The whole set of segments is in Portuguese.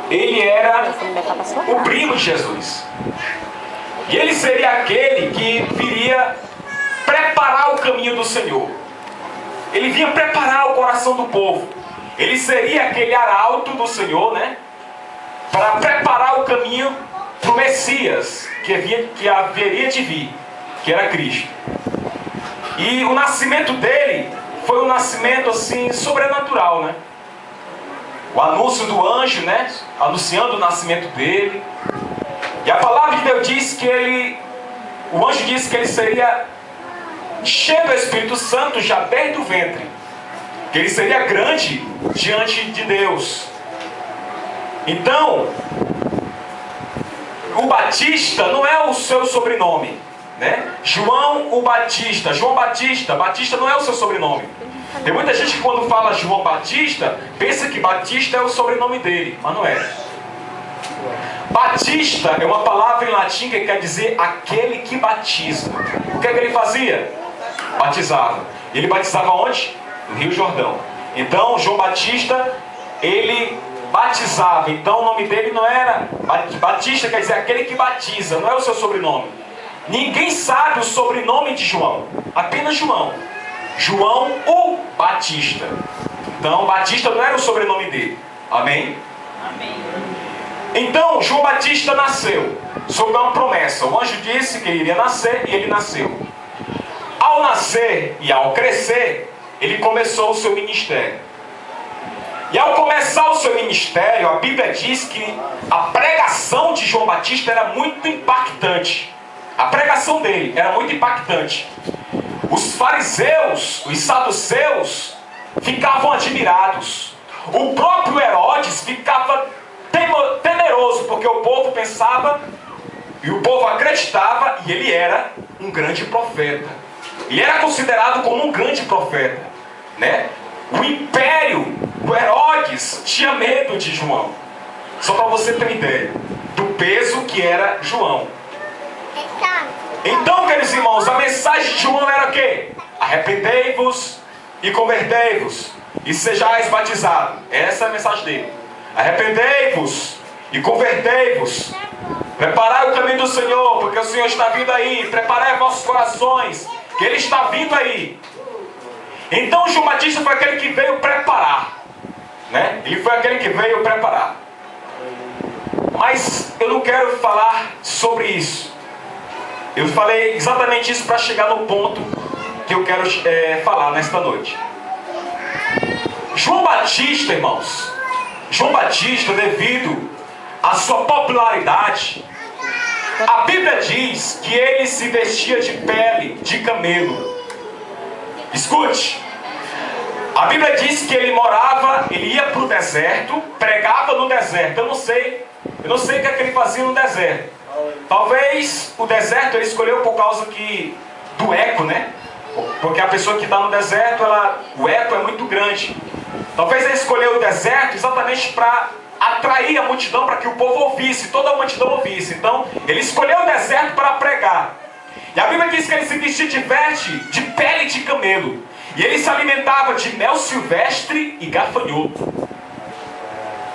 ele era o primo de Jesus. E ele seria aquele que viria preparar o caminho do Senhor. Ele vinha preparar o coração do povo. Ele seria aquele arauto do Senhor, né? Para preparar o caminho para o Messias, que haveria de vir, que era Cristo. E o nascimento dele foi um nascimento assim sobrenatural, né? O anúncio do anjo, né? Anunciando o nascimento dele. E a palavra de Deus diz que o anjo disse que ele seria cheio do Espírito Santo já desde o ventre. Que ele seria grande diante de Deus. Então, o Batista não é o seu sobrenome, né? João o Batista, João Batista, Batista não é o seu sobrenome. Tem muita gente que quando fala João Batista, pensa que Batista é o sobrenome dele, mas não é. Batista é uma palavra em latim que quer dizer aquele que batiza. O que é que ele fazia? Batizava. Ele batizava onde? No Rio Jordão. Então, João Batista, ele batizava. Então, o nome dele não era Batista, quer dizer aquele que batiza, não é o seu sobrenome. Ninguém sabe o sobrenome de João, apenas João. João o Batista. Então, Batista não era o sobrenome dele. Amém? Amém. Então, João Batista nasceu sob uma promessa. O anjo disse que ele iria nascer e ele nasceu. Ao nascer e ao crescer, ele começou o seu ministério. E ao começar o seu ministério, a Bíblia diz que a pregação de João Batista era muito impactante. A pregação dele era muito impactante. Os fariseus, os saduceus, ficavam admirados. O próprio Herodes ficava temeroso, porque o povo pensava e o povo acreditava, e ele era um grande profeta. Ele era considerado como um grande profeta, né? O império, o Herodes, tinha medo de João. Só para você ter uma ideia do peso que era João. Então, queridos irmãos, a mensagem de João era o quê? Arrependei-vos e convertei-vos e sejais batizados. Essa é a mensagem dele. Arrependei-vos e convertei-vos. Preparai o caminho do Senhor, porque o Senhor está vindo aí. Preparai vossos corações, que Ele está vindo aí. Então João Batista foi aquele que veio preparar, né? Ele foi aquele que veio preparar. Mas eu não quero falar sobre isso. Eu falei exatamente isso para chegar no ponto que eu quero falar nesta noite. João Batista, irmãos, João Batista, devido à sua popularidade, a Bíblia diz que ele se vestia de pele de camelo. Escute, a Bíblia diz que ele ia para o deserto, pregava no deserto. Eu não sei o que é que ele fazia no deserto. Talvez o deserto ele escolheu por causa do eco, né? Porque a pessoa que está no deserto, o eco é muito grande. Talvez ele escolheu o deserto exatamente para atrair a multidão, para que o povo ouvisse, toda a multidão ouvisse. Então, ele escolheu o deserto para pregar. E a Bíblia diz que ele se vestia de pele de camelo. E ele se alimentava de mel silvestre e gafanhoto.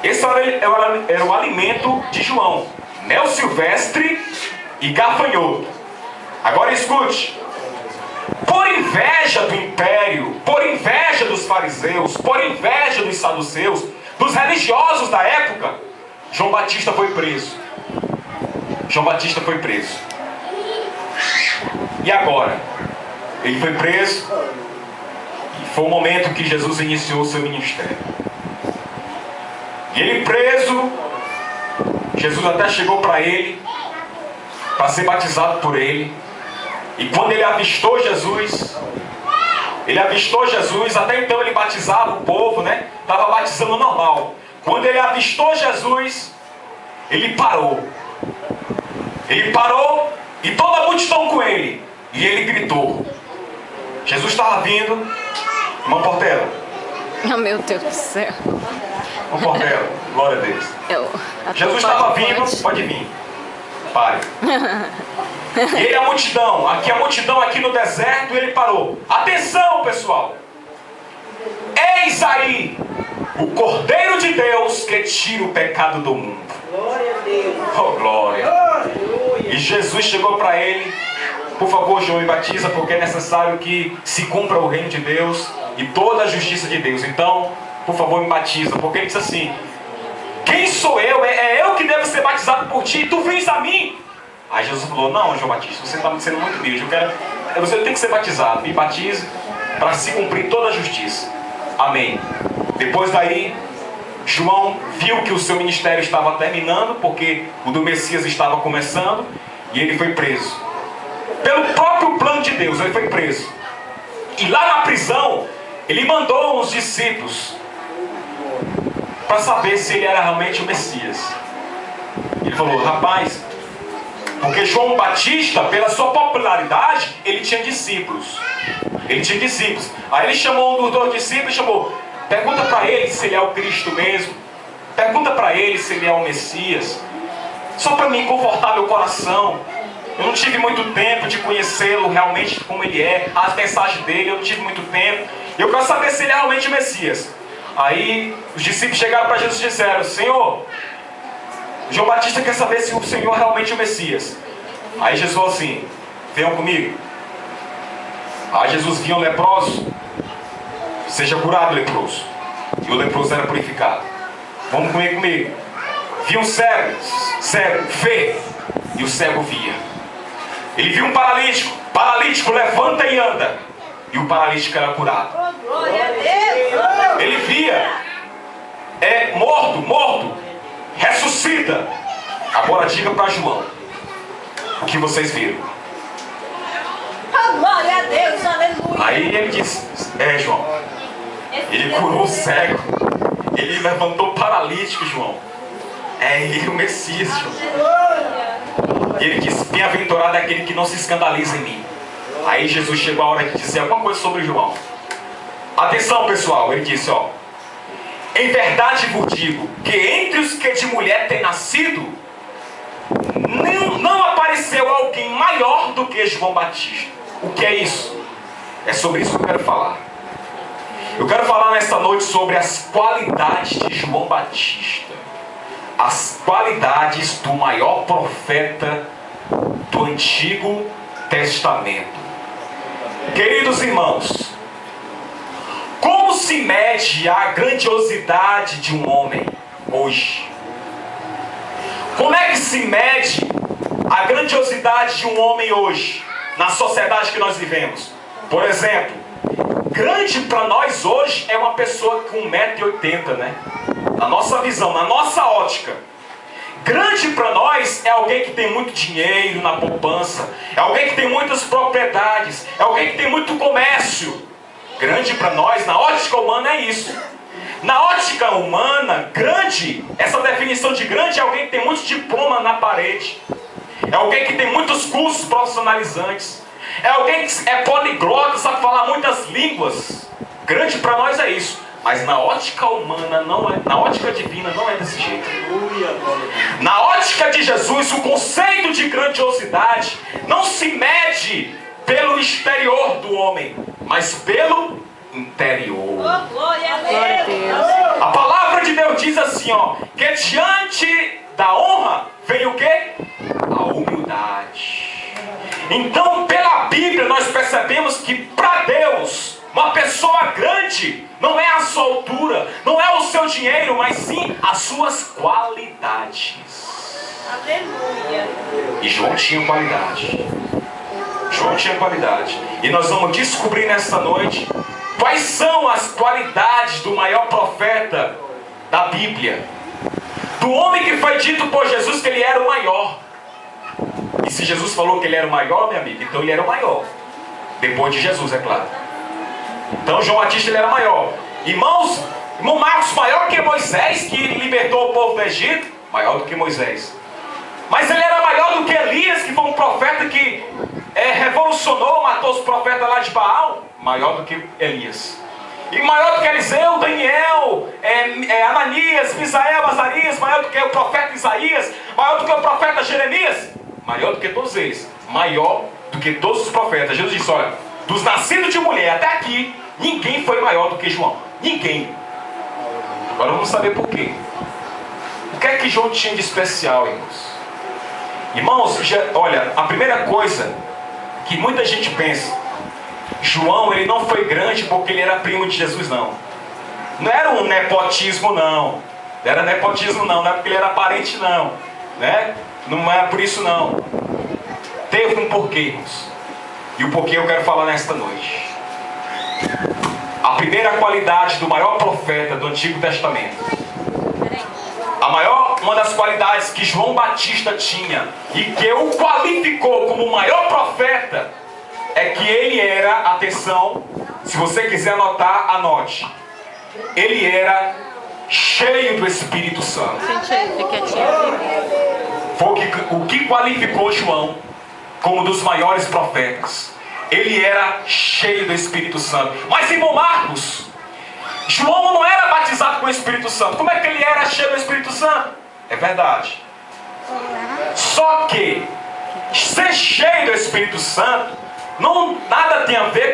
Esse era o alimento de João. Mel silvestre e gafanhoto. Agora escute. Por inveja do império, por inveja dos fariseus, por inveja dos saduceus, dos religiosos da época, João Batista foi preso. João Batista foi preso. E agora? Ele foi preso. E foi o momento que Jesus iniciou o seu ministério. E ele preso, Jesus até chegou para ele, para ser batizado por ele. E quando ele avistou Jesus, até então ele batizava o povo, né? Estava batizando normal. Quando ele avistou Jesus, ele parou. Ele parou e toda a multidão com ele. E ele gritou. Jesus estava vindo. Irmã Portela. Oh, meu Deus do céu. Irmã Portela, glória a Deus. Jesus estava vindo, pode vir. Pare. E ele, a multidão aqui no deserto, ele parou. Atenção, pessoal. Eis aí o Cordeiro de Deus que tira o pecado do mundo. Glória a Deus. Oh, glória. Aleluia. E Jesus chegou para ele: por favor, João, me batiza, porque é necessário que se cumpra o reino de Deus e toda a justiça de Deus. Então, por favor, me batiza. Porque ele disse assim: quem sou eu? É eu que devo ser batizado por ti, e tu vens a mim. Aí Jesus falou: não, João Batista, você está sendo muito humilde. Você tem que ser batizado. Me batize para se cumprir toda a justiça. Amém. Depois daí, João viu que o seu ministério estava terminando, porque o do Messias estava começando, e ele foi preso. Pelo próprio plano de Deus, ele foi preso. E lá na prisão, ele mandou uns discípulos para saber se ele era realmente o Messias. Ele falou: rapaz, porque João Batista, pela sua popularidade, ele tinha discípulos. Aí ele chamou um dos dois discípulos e chamou: pergunta para ele se ele é o Cristo mesmo. Pergunta para ele se ele é o Messias. Só para me confortar meu coração. Eu não tive muito tempo de conhecê-lo realmente como ele é. As mensagens dele, eu não tive muito tempo. Eu quero saber se ele é realmente o Messias. Aí os discípulos chegaram para Jesus e disseram: Senhor, João Batista quer saber se o Senhor é realmente o Messias. Aí Jesus falou assim: venham comigo. Aí Jesus via um leproso: seja curado, leproso. E o leproso era purificado. Vamos comigo. Via um cego, vê. E o cego via. Ele viu um paralítico, levanta e anda. E o paralítico era curado. Glória a Deus. Ele via morto, ressuscita. Agora diga para João o que vocês viram. Glória a Deus, aleluia. Aí ele disse: João, ele curou o cego, ele levantou o paralítico, João. É ele o Messias, João. E ele disse: bem-aventurado é aquele que não se escandaliza em mim. Aí Jesus chegou a hora de dizer alguma coisa sobre João. Atenção, pessoal, ele disse: em verdade vos digo que entre os que de mulher têm nascido, não apareceu alguém maior do que João Batista. O que é isso? É sobre isso que eu quero falar. Eu quero falar nesta noite sobre as qualidades de João Batista. As qualidades do maior profeta do Antigo Testamento. Queridos irmãos, como se mede a grandiosidade de um homem hoje? Como é que se mede a grandiosidade de um homem hoje, na sociedade que nós vivemos? Por exemplo, grande para nós hoje é uma pessoa com 1,80 m, né? Na nossa visão, na nossa ótica. Grande para nós é alguém que tem muito dinheiro na poupança, é alguém que tem muitas propriedades, é alguém que tem muito comércio. Grande para nós, na ótica humana, é isso. Na ótica humana, grande, essa definição de grande é alguém que tem muito diploma na parede, é alguém que tem muitos cursos profissionalizantes, é alguém que é poliglota, sabe falar muitas línguas. Grande para nós é isso. Mas na ótica humana não é, na ótica divina não é desse jeito. Na ótica de Jesus, o conceito de grandiosidade não se mede pelo exterior do homem, mas pelo interior. Glória a Deus. A palavra de Deus diz assim, que diante da honra vem o quê? A humildade. Então, pela Bíblia, nós percebemos que para Deus, uma pessoa grande não é a sua altura, não é o seu dinheiro, mas sim as suas qualidades. Aleluia. E João tinha qualidade. João tinha qualidade. E nós vamos descobrir nesta noite quais são as qualidades do maior profeta da Bíblia. Do homem que foi dito por Jesus que ele era o maior. E se Jesus falou que ele era o maior, minha amiga, então ele era o maior. Depois de Jesus, é claro. Então João Batista ele era maior. Irmão Marcos, maior que Moisés, que libertou o povo do Egito. Maior do que Moisés. Mas ele era maior do que Elias, que foi um profeta que revolucionou, matou os profetas lá de Baal. Maior do que Elias. E maior do que Eliseu, Daniel, Ananias, Misael, Azarias. Maior do que o profeta Isaías. Maior do que o profeta Jeremias. Maior do que todos eles. Maior do que todos os profetas. Jesus disse, olha, dos nascidos de mulher até aqui, ninguém foi maior do que João. Ninguém. Agora vamos saber por quê. O que é que João tinha de especial, irmãos? Irmãos, olha, a primeira coisa que muita gente pensa, João, ele não foi grande porque ele era primo de Jesus, não. Não era um nepotismo, não. Não era nepotismo, não. Não é porque ele era parente, não. Né? Não é por isso, não. Teve um porquê, irmãos. E o porquê eu quero falar nesta noite. A primeira qualidade do maior profeta do Antigo Testamento. Uma das qualidades que João Batista tinha e que o qualificou como o maior profeta é que ele era, atenção, se você quiser anotar, anote. Ele era cheio do Espírito Santo. Foi o que qualificou João como um dos maiores profetas. Ele era cheio do Espírito Santo. Mas, irmão Marcos, João não era batizado com o Espírito Santo. Como é que ele era cheio do Espírito Santo? É verdade. Só que ser cheio do Espírito Santo nada tem a ver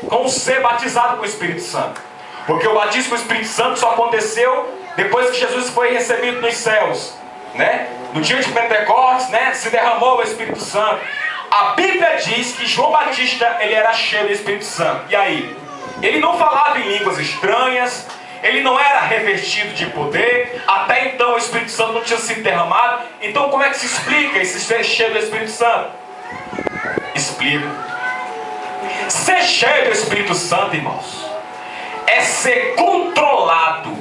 com ser batizado com o Espírito Santo. Porque o batismo com o Espírito Santo só aconteceu depois que Jesus foi recebido nos céus, né? No dia de Pentecostes, né? Se derramou o Espírito Santo. A Bíblia diz que João Batista, ele era cheio do Espírito Santo. E aí? Ele não falava em línguas estranhas, ele não era revestido de poder, até então o Espírito Santo não tinha sido derramado. Então como é que se explica esse ser cheio do Espírito Santo? Explico. Ser cheio do Espírito Santo, irmãos, é ser controlado,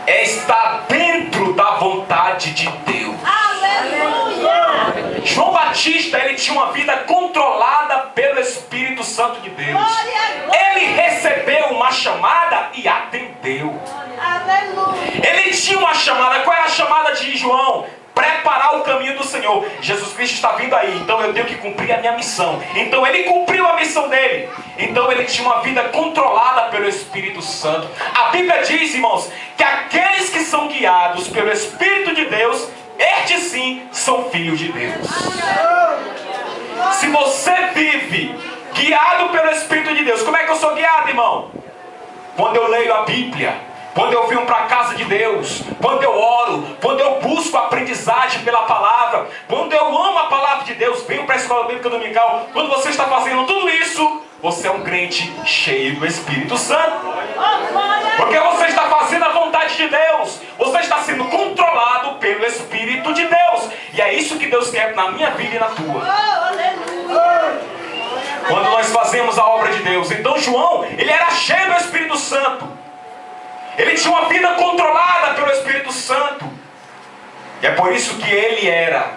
é estar dentro da vontade de Deus. Aleluia! João Batista, ele tinha uma vida controlada pelo Espírito Santo de Deus. Ele recebeu uma chamada e atendeu. Aleluia! Ele tinha uma chamada. Qual era a chamada de João? Preparar o caminho do Senhor. Jesus Cristo está vindo aí, então eu tenho que cumprir a minha missão. Então ele cumpriu a missão dele. Então ele tinha uma vida controlada pelo Espírito Santo. A Bíblia diz, irmãos, que aqueles que são guiados pelo Espírito de Deus, estes sim são filhos de Deus. Se você vive guiado pelo Espírito de Deus, como é que eu sou guiado, irmão? Quando eu leio a Bíblia, quando eu venho para a casa de Deus, quando eu oro, quando eu busco aprendizagem pela palavra, quando eu amo a palavra de Deus, venho para a escola bíblica dominical. Quando você está fazendo tudo isso, você é um crente cheio do Espírito Santo. Porque você está fazendo a vontade de Deus. Você está sendo controlado pelo Espírito de Deus. E é isso que Deus quer na minha vida e na tua. Quando nós fazemos a obra de Deus. Então João, ele era cheio do Espírito Santo. Ele tinha uma vida controlada pelo Espírito Santo. E é por isso que ele era,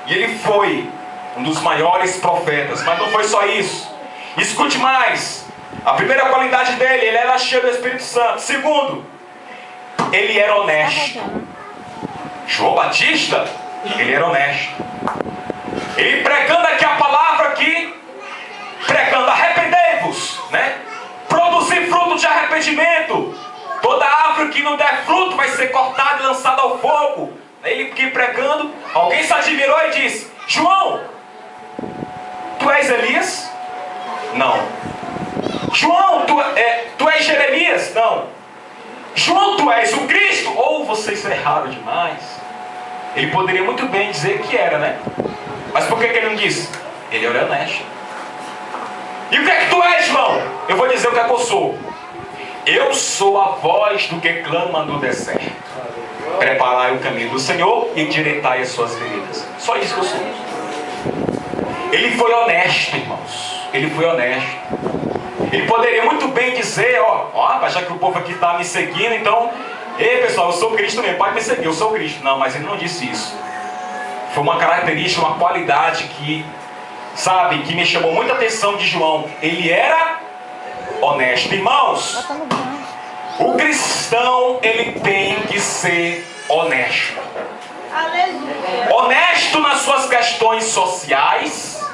e ele foi um dos maiores profetas. Mas não foi só isso. Escute mais. A primeira qualidade dele, ele era cheio do Espírito Santo. Segundo, ele era honesto. João Batista, ele era honesto. Ele pregando aqui a palavra aqui, pregando arrependei-vos, né? Produzir fruto de arrependimento. Toda árvore que não der fruto vai ser cortada e lançada ao fogo. Ele que pregando, alguém se admirou e disse: João, tu és Elias? Não. João, tu és Jeremias? Não. João, tu és o Cristo? Ou vocês erraram demais? Ele poderia muito bem dizer que era, né? Mas por que ele não disse? Ele era honesto. E o que é que tu és, João? Eu vou dizer o que é que eu sou. Eu sou a voz do que clama no deserto. Preparai o caminho do Senhor e endireitai as suas veredas. Só isso que eu sou. Ele foi honesto, irmãos. Ele foi honesto. Ele poderia muito bem dizer, já que o povo aqui está me seguindo, então, ei pessoal, eu sou Cristo mesmo, pode me seguir, eu sou Cristo. Não, mas ele não disse isso. Foi uma característica, uma qualidade que, sabe, que me chamou muita atenção de João. Ele era honesto. Irmãos, o cristão, ele tem que ser honesto. Honesto nas suas questões sociais,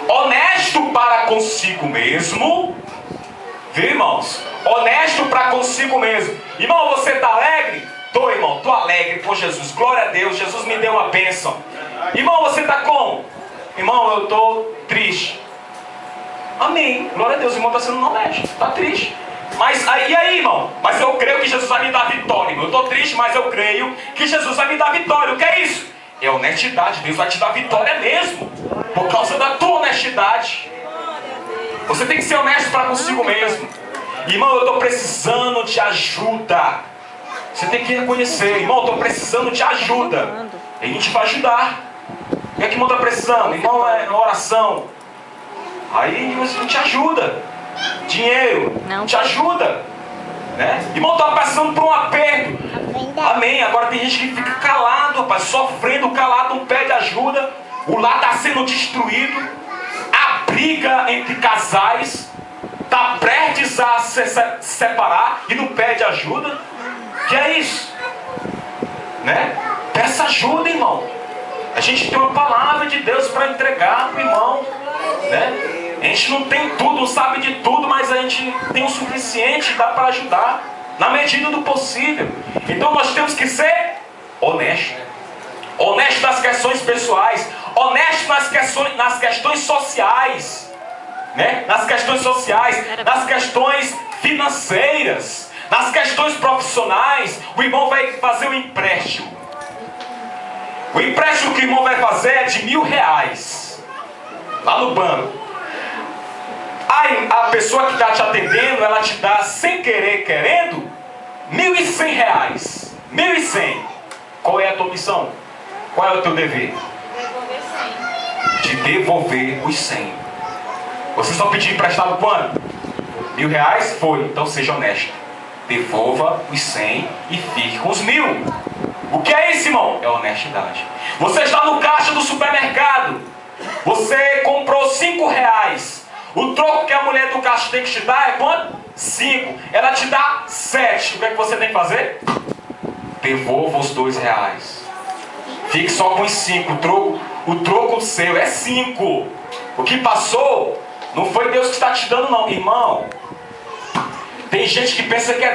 honesto para consigo mesmo. Viu, irmãos? Honesto para consigo mesmo. Irmão, você está alegre? Tô, irmão, tô alegre por Jesus. Glória a Deus, Jesus me deu uma bênção. Irmão, você está como? Irmão, eu estou triste. Amém. Glória a Deus, o irmão está sendo honesto. Está triste. Mas aí, irmão? Mas eu creio que Jesus vai me dar vitória, irmão. Eu estou triste, mas eu creio que Jesus vai me dar vitória. O que é isso? É honestidade. Deus vai te dar vitória mesmo, por causa da tua honestidade. Você tem que ser honesto para consigo mesmo. Irmão, eu estou precisando de ajuda. Você tem que reconhecer. Irmão, eu estou precisando de ajuda. A gente vai ajudar. O que é que o irmão está precisando? Irmão, é uma oração. Aí a gente te ajuda. Dinheiro, te ajuda, né? Irmão, estava passando por um aperto. Amém. Agora tem gente que fica calado, rapaz, sofrendo, calado, não pede ajuda. O lar está sendo destruído. A briga entre casais está prestes a se separar e não pede ajuda. Que é isso? Né? Peça ajuda, irmão. A gente tem uma palavra de Deus para entregar para o irmão, né? A gente não tem tudo, não sabe de tudo, mas a gente tem o suficiente, dá para ajudar, na medida do possível. Então nós temos que ser honestos. Honesto nas questões pessoais, honesto nas questões sociais, né? Nas questões sociais, nas questões financeiras, nas questões profissionais. O irmão vai fazer um empréstimo. O empréstimo que o irmão vai fazer é de R$1.000 lá no banco. Aí a pessoa que está te atendendo, ela te dá sem querer, querendo, R$1.100. 1.100. Qual é a tua missão? Qual é o teu dever? De devolver os 100. Você só pediu emprestado quanto? R$1.000? Foi. Então seja honesto. Devolva os 100 e fique com os 1.000. O que é isso, irmão? É honestidade. Você está no caixa do supermercado. Você comprou R$5. O troco que a mulher do caixa tem que te dar é quanto? 5. Ela te dá 7. O que é que você tem que fazer? Devolva os R$2. Fique só com os 5. O troco seu é 5. O que passou não foi Deus que está te dando, não. Irmão, tem gente que pensa que é Deus.